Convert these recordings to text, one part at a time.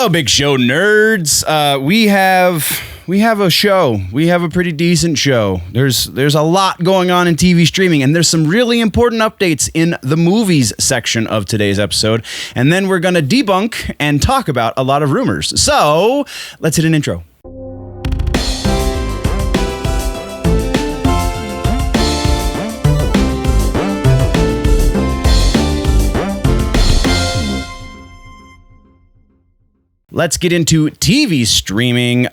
Hello, Big Show nerds. We have a show. We have a pretty decent show. There's a lot going on in TV streaming, and there's some really important updates in the movies section of today's episode. And then we're going to debunk and talk about a lot of rumors. So let's hit an intro. Let's get into TV streaming.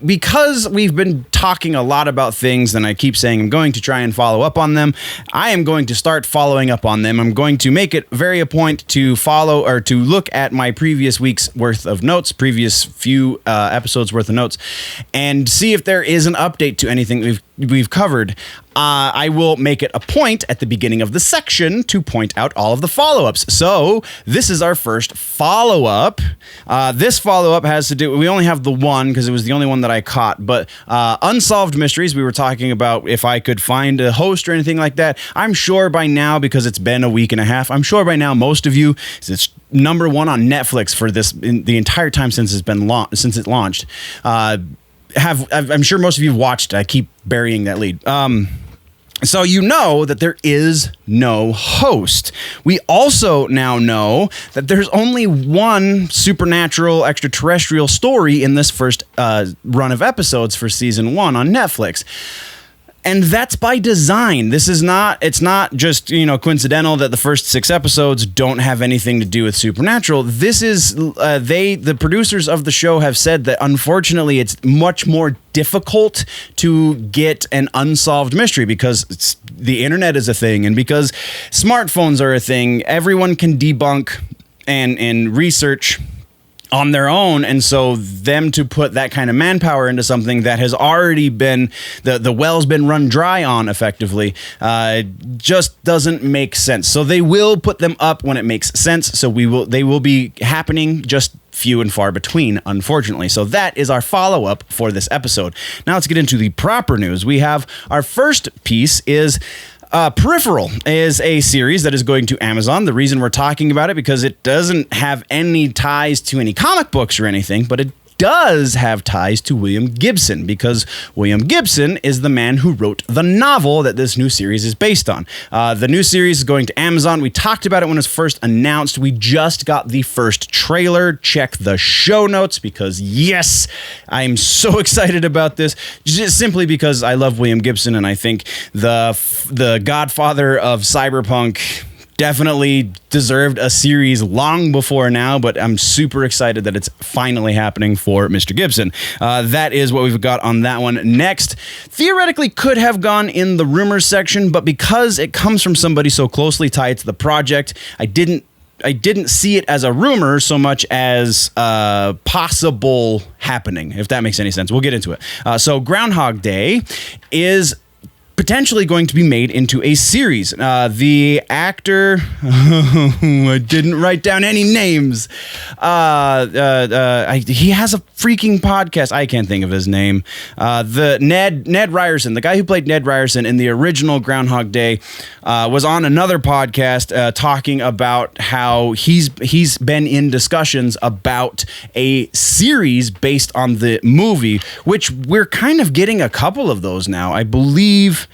Because we've been talking a lot about things, and I keep saying I'm going to try and follow up on them, I am going to start following up on them. I'm going to make it very a point to follow or to look at my previous week's worth of notes, previous few episodes worth of notes, and see if there is an update to anything we've covered. I will make it a point at the beginning of the section to point out all of the follow-ups. So this is our first follow-up. This follow-up has to do, we only have the one because it was the only one that I caught, but Unsolved Mysteries, we were talking about if I could find a host or anything like that. I'm sure by now, because it's been a week and a half, I'm sure by now most of you, it's number one on Netflix for this in the entire time since it's been since it launched. I'm sure most of you have watched. I keep burying that lead. So you know that there is no host. We also now know that there's only one supernatural extraterrestrial story in this first run of episodes for season 1 on Netflix. And that's by design. It's not just, coincidental that the first 6 episodes don't have anything to do with supernatural. This is, the producers of the show have said that unfortunately it's much more difficult to get an unsolved mystery because the internet is a thing and because smartphones are a thing. Everyone can debunk and research on their own, and so them to put that kind of manpower into something that has already been the well's been run dry on effectively just doesn't make sense. So they will put them up when it makes sense. So they will be happening, just few and far between, unfortunately. So that is our follow-up for this episode. Now let's get into the proper news. We have our first piece is Peripheral is a series that is going to Amazon. The reason we're talking about it because it doesn't have any ties to any comic books or anything, but it does have ties to William Gibson because William Gibson is the man who wrote the novel that this new series is based on. The new series is going to Amazon. We talked about it when it was first announced. We just got the first trailer. Check the show notes because, yes, I'm so excited about this just simply because I love William Gibson and I think the godfather of cyberpunk definitely deserved a series long before now, but I'm super excited that it's finally happening for Mr. Gibson. That is what we've got on that one. Next, theoretically could have gone in the rumors section, but because it comes from somebody so closely tied to the project, I didn't see it as a rumor so much as possible happening, if that makes any sense. We'll get into it. So Groundhog Day is potentially going to be made into a series. The actor, I didn't write down any names. He has a freaking podcast. I can't think of his name. The Ned Ryerson, the guy who played Ned Ryerson in the original Groundhog Day, was on another podcast talking about how he's been in discussions about a series based on the movie, which we're kind of getting a couple of those now. I believe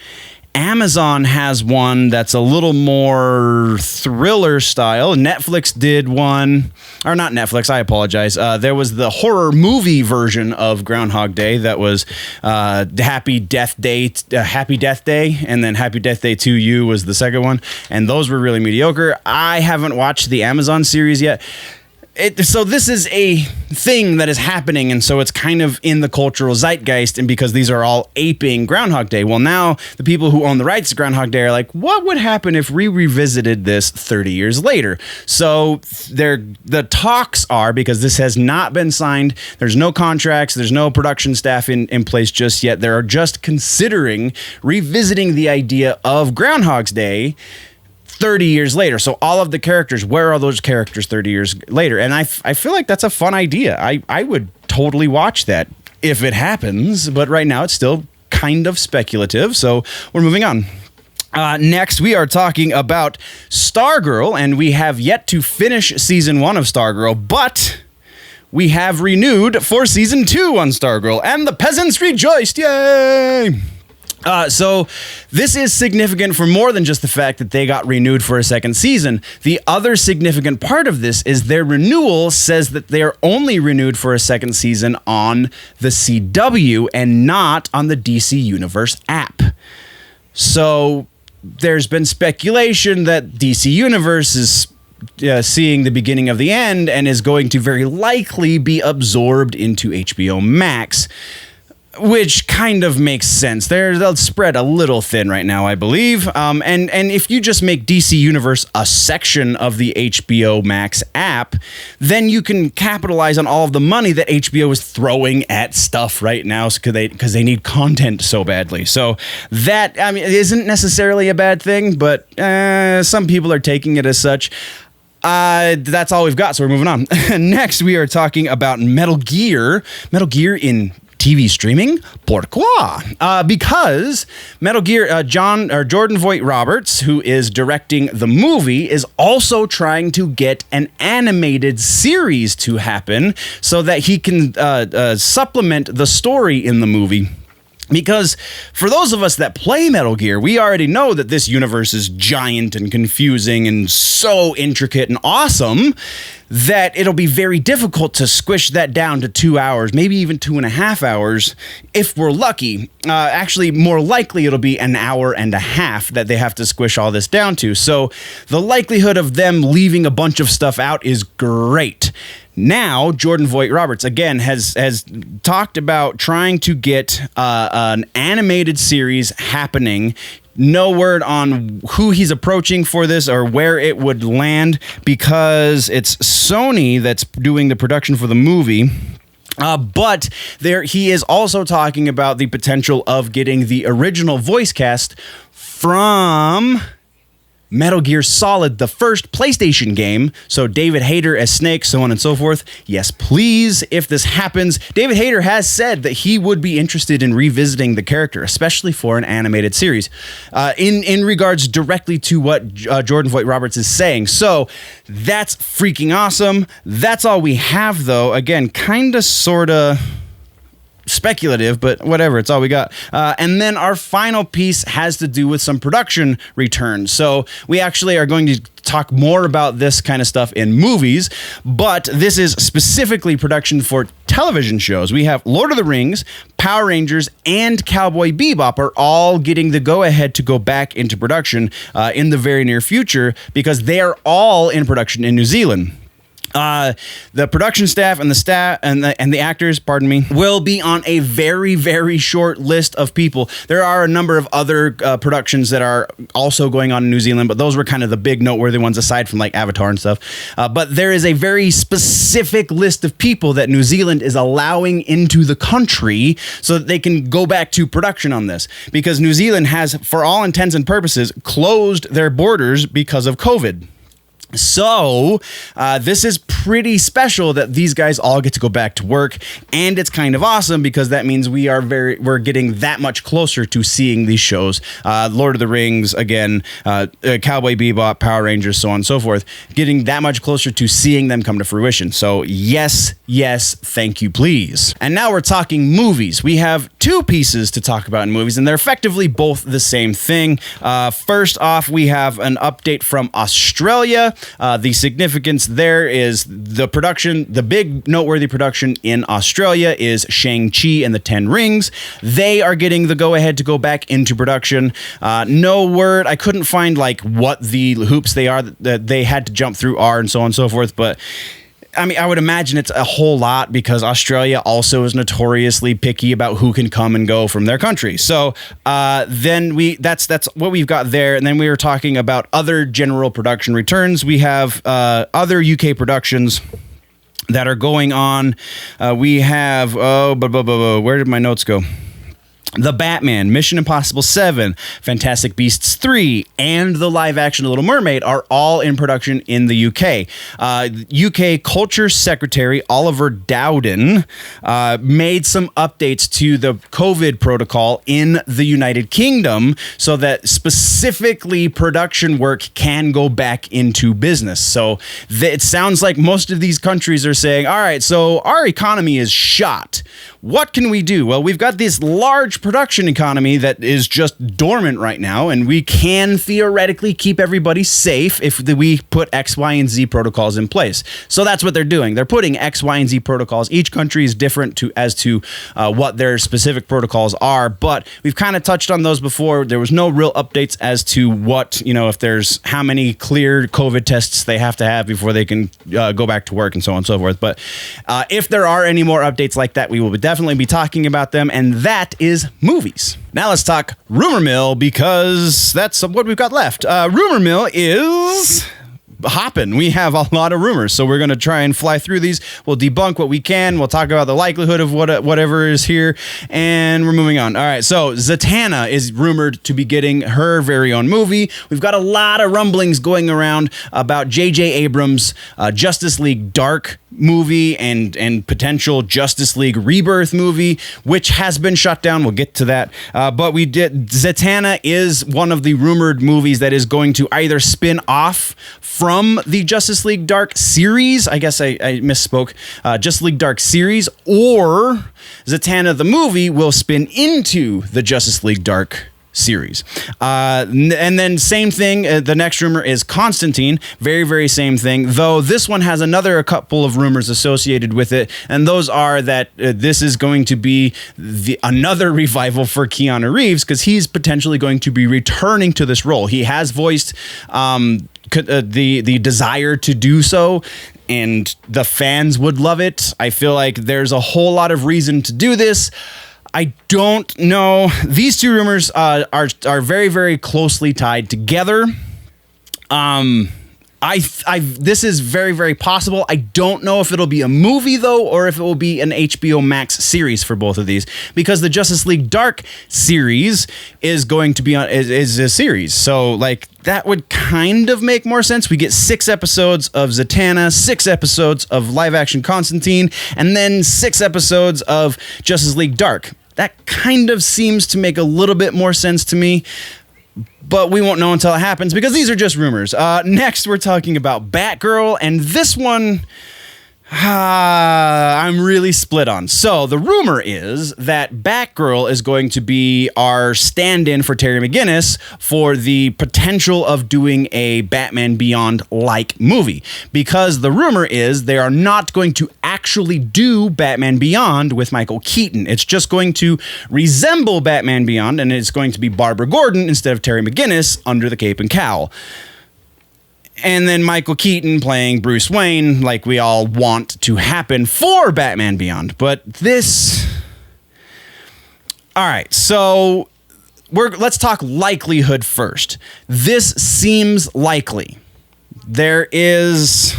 Amazon has one that's a little more thriller style. Netflix did one, or not Netflix, I apologize. There was the horror movie version of Groundhog Day that was Happy Death Day, and then Happy Death Day 2U was the second one, and those were really mediocre. I haven't watched the Amazon series yet. So this is a thing that is happening, and so it's kind of in the cultural zeitgeist, and because these are all aping Groundhog Day. Well, now the people who own the rights to Groundhog Day are like, what would happen if we revisited this 30 years later? So the talks are, because this has not been signed, there's no contracts, there's no production staff in place just yet. They're just considering revisiting the idea of Groundhog's Day 30 years later. So all of the characters, where are those characters 30 years later? And I feel like that's a fun idea. I would totally watch that if it happens, but right now it's still kind of speculative. So we're moving on. Next, we are talking about Stargirl, and we have yet to finish season 1 of Stargirl, but we have renewed for season 2 on Stargirl, and the peasants rejoiced. Yay! So this is significant for more than just the fact that they got renewed for a second season. The other significant part of this is their renewal says that they are only renewed for a second season on the CW and not on the DC Universe app. So there's been speculation that DC Universe is seeing the beginning of the end and is going to very likely be absorbed into HBO Max, which kind of makes sense. They'll spread a little thin right now, I believe. And if you just make DC Universe a section of the HBO Max app, then you can capitalize on all of the money that HBO is throwing at stuff right now because they need content so badly. So that, I mean, it isn't necessarily a bad thing, but some people are taking it as such. That's all we've got, so we're moving on. Next, we are talking about Metal Gear. Metal Gear in TV streaming? Pourquoi? Because Metal Gear, Jordan Vogt-Roberts, who is directing the movie, is also trying to get an animated series to happen so that he can supplement the story in the movie. Because for those of us that play Metal Gear, we already know that this universe is giant and confusing and so intricate and awesome that it'll be very difficult to squish that down to 2 hours, maybe even 2.5 hours, if we're lucky. Actually, more likely it'll be an hour and a half that they have to squish all this down to. So the likelihood of them leaving a bunch of stuff out is great. Now, Jordan Vogt-Roberts, again, has talked about trying to get an animated series happening. No word on who he's approaching for this or where it would land because it's Sony that's doing the production for the movie. But he is also talking about the potential of getting the original voice cast from Metal Gear Solid, the first PlayStation game. So David Hayter as Snake, so on and so forth. Yes, please, if this happens. David Hayter has said that he would be interested in revisiting the character, especially for an animated series, in regards directly to what Jordan Vogt-Roberts is saying. So that's freaking awesome. That's all we have, though. Again, kind of, sort of speculative, but whatever, it's all we got. And then our final piece has to do with some production returns. So we actually are going to talk more about this kind of stuff in movies, but this is specifically production for television shows. We have Lord of the Rings, Power Rangers, and Cowboy Bebop are all getting the go-ahead to go back into production in the very near future because they are all in production in New Zealand. The production staff and the actors, pardon me, will be on a very, very short list of people. There are a number of other productions that are also going on in New Zealand, but those were kind of the big noteworthy ones aside from like Avatar and stuff. But there is a very specific list of people that New Zealand is allowing into the country so that they can go back to production on this, because New Zealand has, for all intents and purposes, closed their borders because of COVID. So this is pretty special that these guys all get to go back to work, and it's kind of awesome because that means we're getting that much closer to seeing these shows. Lord of the Rings, again, Cowboy Bebop, Power Rangers, so on and so forth, getting that much closer to seeing them come to fruition. So yes, thank you, please. And now we're talking movies. We have two pieces to talk about in movies, and they're effectively both the same thing. First off, we have an update from Australia. The significance there is the production, the big noteworthy production in Australia is Shang-Chi and the 10 Rings. They are getting the go-ahead to go back into production. No word. I couldn't find like what the hoops they are that they had to jump through are and so on and so forth, but I mean, I would imagine it's a whole lot because Australia also is notoriously picky about who can come and go from their country. So then that's what we've got there. And then we were talking about other general production returns. We have other UK productions that are going on. We have, where did my notes go? The Batman, Mission Impossible 7, Fantastic Beasts 3, and the live-action Little Mermaid are all in production in the UK. UK Culture Secretary Oliver Dowden made some updates to the COVID protocol in the United Kingdom so that specifically production work can go back into business. So it sounds like most of these countries are saying, all right, so our economy is shot. What can we do? Well, we've got this large production economy that is just dormant right now, and we can theoretically keep everybody safe if we put X, Y, and Z protocols in place. So that's what they're doing. They're putting X, Y, and Z protocols. Each country is different as to what their specific protocols are, but we've kind of touched on those before. There was no real updates as to what, if there's how many clear COVID tests they have to have before they can go back to work and so on and so forth. But if there are any more updates like that, we will definitely be talking about them, and that is movies. Now let's talk Rumor Mill, because that's what we've got left. Rumor Mill is hopping. We have a lot of rumors, so we're going to try and fly through these. We'll debunk what we can. We'll talk about the likelihood of whatever is here, and we're moving on. All right, so Zatanna is rumored to be getting her very own movie. We've got a lot of rumblings going around about J.J. Abrams' Justice League Dark movie and potential Justice League Rebirth movie, which has been shut down. We'll get to that. But Zatanna is one of the rumored movies that is going to either spin off from the Justice League Dark series. I guess I misspoke. Justice League Dark series, or Zatanna the movie will spin into the Justice League Dark series. And then same thing, the next rumor is Constantine. Very, very same thing, though this one has a couple of rumors associated with it, and those are that this is going to be another revival for Keanu Reeves, because he's potentially going to be returning to this role. He has voiced the desire to do so, and the fans would love it. I feel like there's a whole lot of reason to do this. I don't know. These two rumors are very, very closely tied together. This is very, very possible. I don't know if it'll be a movie, though, or if it will be an HBO Max series for both of these, because the Justice League Dark series is going to be is a series. So, that would kind of make more sense. We get 6 episodes of Zatanna, 6 episodes of live-action Constantine, and then 6 episodes of Justice League Dark. That kind of seems to make a little bit more sense to me, but we won't know until it happens, because these are just rumors. Next, we're talking about Batgirl, and this one I'm really split on. So the rumor is that Batgirl is going to be our stand-in for Terry McGinnis for the potential of doing a Batman Beyond-like movie, because the rumor is they are not going to actually do Batman Beyond with Michael Keaton. It's just going to resemble Batman Beyond, and it's going to be Barbara Gordon instead of Terry McGinnis under the cape and cowl. And then Michael Keaton playing Bruce Wayne, like we all want to happen for Batman Beyond. But this... All right, so let's talk likelihood first. This seems likely. There is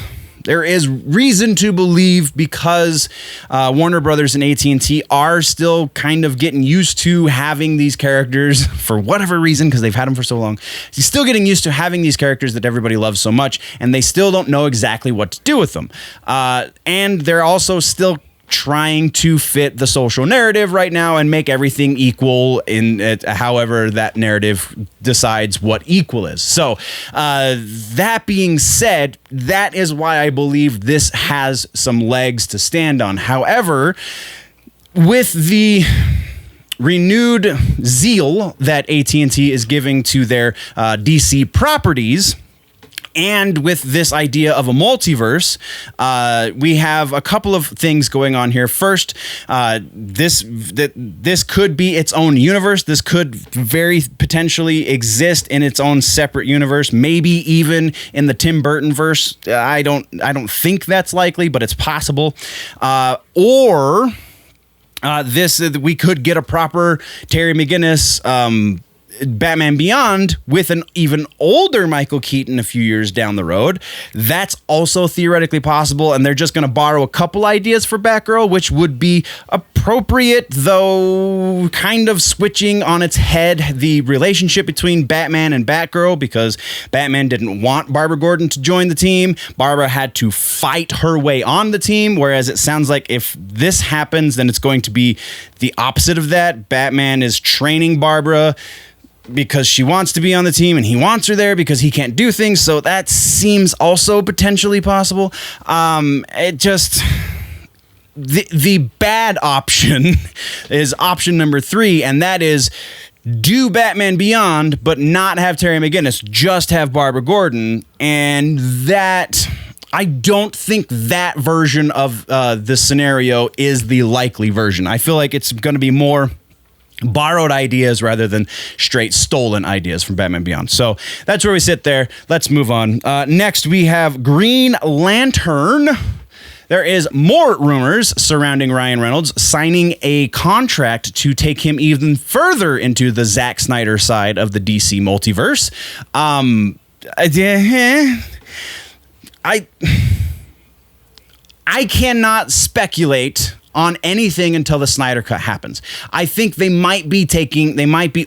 reason to believe, because Warner Brothers and AT&T are still kind of getting used to having these characters for whatever reason, because they've had them for so long. He's still getting used to having these characters that everybody loves so much, and they still don't know exactly what to do with them. And they're also still trying to fit the social narrative right now and make everything equal in however that narrative decides what equal is. So that being said, that is why I believe this has some legs to stand on. However, with the renewed zeal that AT&T is giving to their DC properties, and with this idea of a multiverse, we have a couple of things going on here. First, this could be its own universe. This could very potentially exist in its own separate universe, maybe even in the Tim Burton verse. I don't think that's likely, but it's possible. Or we could get a proper Terry McGinnis Batman Beyond with an even older Michael Keaton a few years down the road. That's also theoretically possible, and they're just going to borrow a couple ideas for Batgirl, which would be a appropriate, though kind of switching on its head the relationship between Batman and Batgirl, because Batman didn't want Barbara Gordon to join the team. Barbara had to fight her way on the team, whereas it sounds like if this happens, then it's going to be the opposite of that. Batman is training Barbara because she wants to be on the team, and he wants her there because he can't do things. So that seems also potentially possible. The bad option is option number 3, and that is do Batman Beyond, but not have Terry McGinnis, just have Barbara Gordon. And that, I don't think that version of the scenario is the likely version. I feel like it's going to be more borrowed ideas rather than straight stolen ideas from Batman Beyond. So that's where we sit there. Let's move on. Next, we have Green Lantern. There is more rumors surrounding Ryan Reynolds signing a contract to take him even further into the Zack Snyder side of the DC multiverse. I cannot speculate on anything until the Snyder Cut happens. I think they might be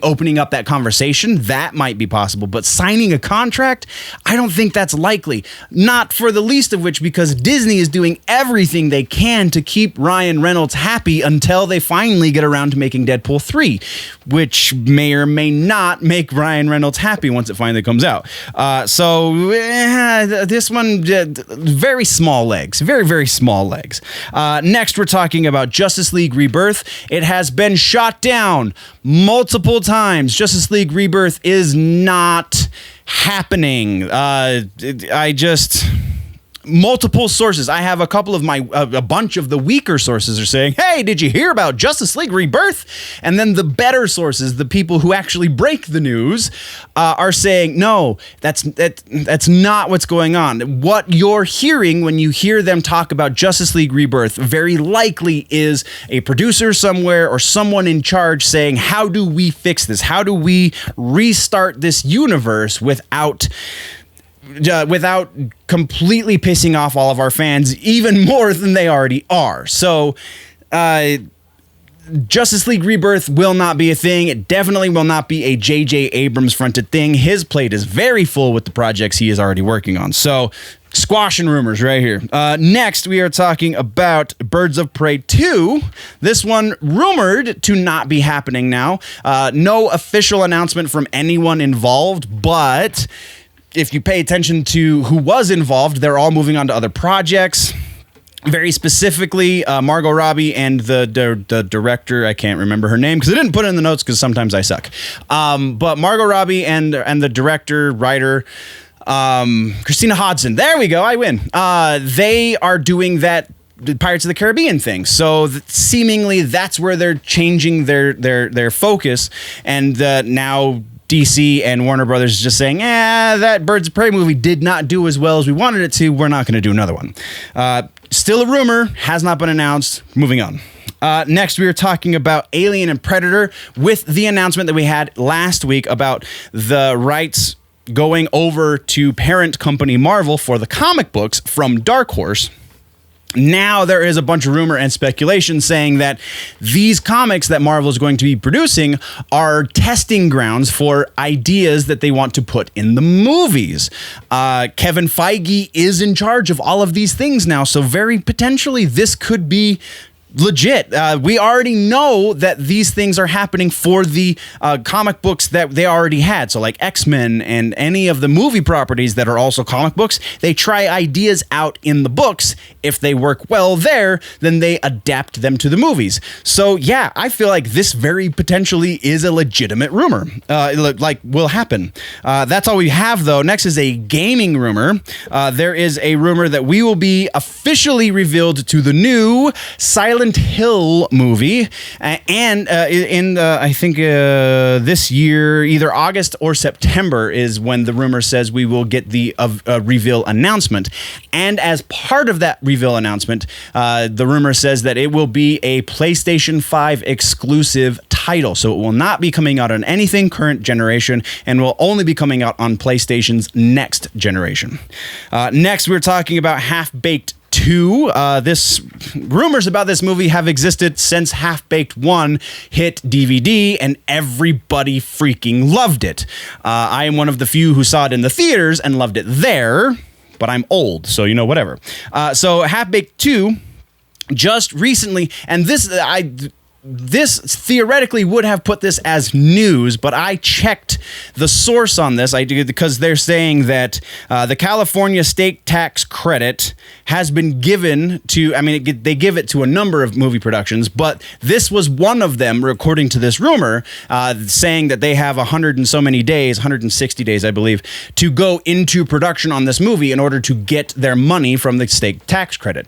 opening up that conversation. That might be possible, but signing a contract, I don't think that's likely. Not for the least of which because Disney is doing everything they can to keep Ryan Reynolds happy until they finally get around to making Deadpool 3, which may or may not make Ryan Reynolds happy once it finally comes out. This one, very small legs, very, very small legs. Next, we're talking about Justice League Rebirth. It has been shot down multiple times. Justice League Rebirth is not happening. Multiple sources. I have a couple of a bunch of the weaker sources are saying, hey, did you hear about Justice League Rebirth? And then the better sources, the people who actually break the news, are saying, no, that's not what's going on. What you're hearing when you hear them talk about Justice League Rebirth very likely is a producer somewhere or someone in charge saying, how do we fix this? How do we restart this universe without completely pissing off all of our fans even more than they already are. So, Justice League Rebirth will not be a thing. It definitely will not be a J.J. Abrams fronted thing. His plate is very full with the projects he is already working on. So, squashing rumors right here. Next, we are talking about Birds of Prey 2. This one rumored to not be happening now. No official announcement from anyone involved, but if you pay attention to who was involved, they're all moving on to other projects. Very specifically, Margot Robbie and the director, I can't remember her name because I didn't put it in the notes because sometimes I suck. But Margot Robbie and the director, writer, Christina Hodson. There we go. I win. They are doing that Pirates of the Caribbean thing. So seemingly that's where they're changing their focus. And now DC and Warner Brothers is just saying, that Birds of Prey movie did not do as well as we wanted it to. We're not going to do another one. Still a rumor, has not been announced. Moving on. Next, we were talking about Alien and Predator with the announcement that we had last week about the rights going over to parent company Marvel for the comic books from Dark Horse. Now there is a bunch of rumor and speculation saying that these comics that Marvel is going to be producing are testing grounds for ideas that they want to put in the movies. Kevin Feige is in charge of all of these things now, so very potentially this could be legit. We already know that these things are happening for the comic books that they already had. So like X-Men and any of the movie properties that are also comic books, they try ideas out in the books. If they work well there, then they adapt them to the movies. So yeah, I feel like this very potentially is a legitimate rumor. Like will happen. That's all we have though. Next is a gaming rumor. There is a rumor that we will be officially revealed to the new Silent Hill movie, and I think this year, either August or September is when the rumor says we will get the reveal announcement. And as part of that reveal announcement, the rumor says that it will be a PlayStation 5 exclusive title. So it will not be coming out on anything current generation and will only be coming out on PlayStation's next generation. Next, we're talking about Half-Baked 2. This rumors about this movie have existed since Half-Baked 1 hit DVD, and everybody freaking loved it. I am one of the few who saw it in the theaters and loved it there, but I'm old, so whatever. So Half-Baked 2 just recently, and this theoretically would have put this as news, but I checked the source on this. I did because they're saying that the California state tax credit has been given to, they give it to a number of movie productions, but this was one of them, according to this rumor, saying that they have 100 and so many days, 160 days, I believe, to go into production on this movie in order to get their money from the state tax credit.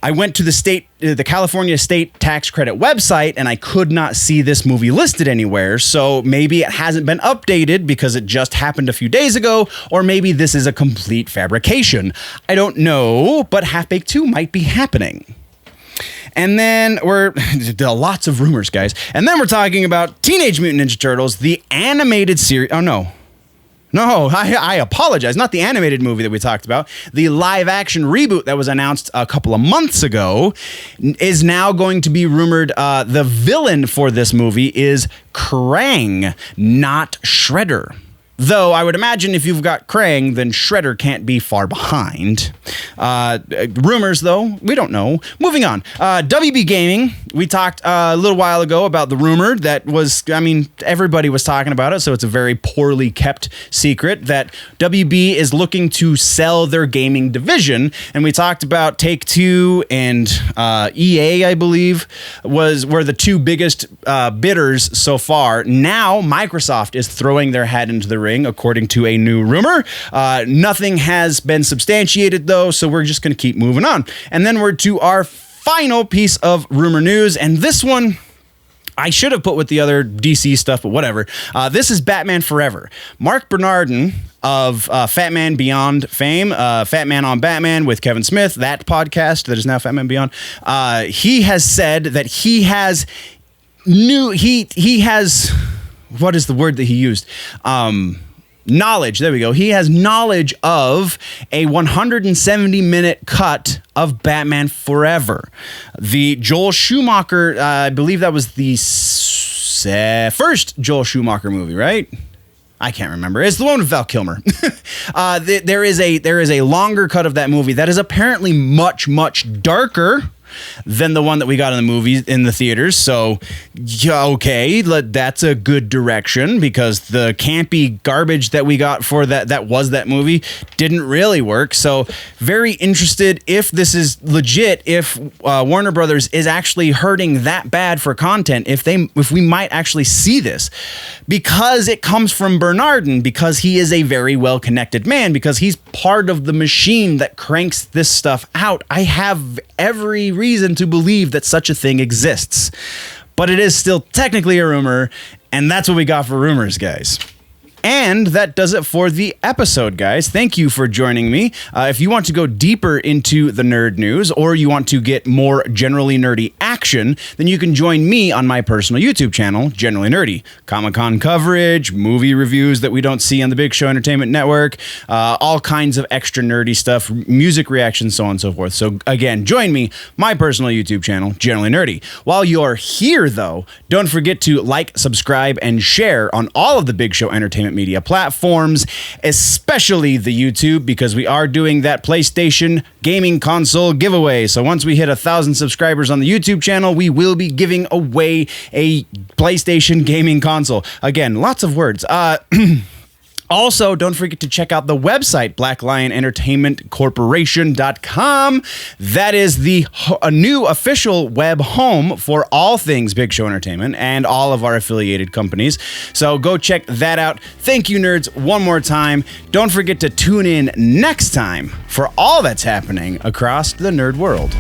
I went to the California State Tax Credit website, and I could not see this movie listed anywhere. So maybe it hasn't been updated because it just happened a few days ago, or maybe this is a complete fabrication. I don't know, but Half-Baked 2 might be happening. And then lots of rumors, guys. And then we're talking about Teenage Mutant Ninja Turtles, the animated series. Oh, no. No, I apologize. Not the animated movie that we talked about. The live-action reboot that was announced a couple of months ago is now going to be rumored. The villain for this movie is Krang, not Shredder. Though I would imagine if you've got Krang, then Shredder can't be far behind. Rumors, though, we don't know. Moving on. WB Gaming, we talked a little while ago about the rumor that was, everybody was talking about it, so it's a very poorly kept secret that WB is looking to sell their gaming division. And we talked about Take-Two and EA, I believe, were the two biggest bidders so far. Now, Microsoft is throwing their hat into the ring, according to a new rumor. Nothing has been substantiated, though, so we're just going to keep moving on. And then we're to our final piece of rumor news, and this one I should have put with the other DC stuff, but whatever. This is Batman Forever. Mark Bernardin of Fat Man Beyond fame, Fat Man on Batman with Kevin Smith, that podcast that is now Fat Man Beyond, he has said that he has what is the word that he used? Knowledge. There we go. He has knowledge of a 170-minute cut of Batman Forever. The Joel Schumacher, I believe that was the first Joel Schumacher movie, right? I can't remember. It's the one with Val Kilmer. There is a longer cut of that movie that is apparently much, much darker than the one that we got in the movies in the theaters. So, yeah, okay, that's a good direction because the campy garbage that we got for that movie didn't really work. So, very interested if this is legit, if Warner Brothers is actually hurting that bad for content, if we might actually see this, because it comes from Bernardin, because he is a very well-connected man, because he's part of the machine that cranks this stuff out. I have every reason to believe that such a thing exists, but it is still technically a rumor, and that's what we got for rumors, guys. And that does it for the episode, guys. Thank you for joining me. If you want to go deeper into the nerd news, or you want to get more generally nerdy action, then you can join me on my personal YouTube channel, Generally Nerdy. Comic-Con coverage, movie reviews that we don't see on the Big Show Entertainment Network, all kinds of extra nerdy stuff, music reactions, so on and so forth. So again, join me, my personal YouTube channel, Generally Nerdy. While you're here, though, don't forget to like, subscribe, and share on all of the Big Show Entertainment media platforms, especially the YouTube, because we are doing that PlayStation gaming console giveaway. So once we hit 1,000 subscribers on the YouTube channel, we will be giving away a PlayStation gaming console. Again, lots of words. Also, don't forget to check out the website, blacklionentertainmentcorporation.com. That is a new official web home for all things Big Show Entertainment and all of our affiliated companies. So go check that out. Thank you, nerds, one more time. Don't forget to tune in next time for all that's happening across the nerd world.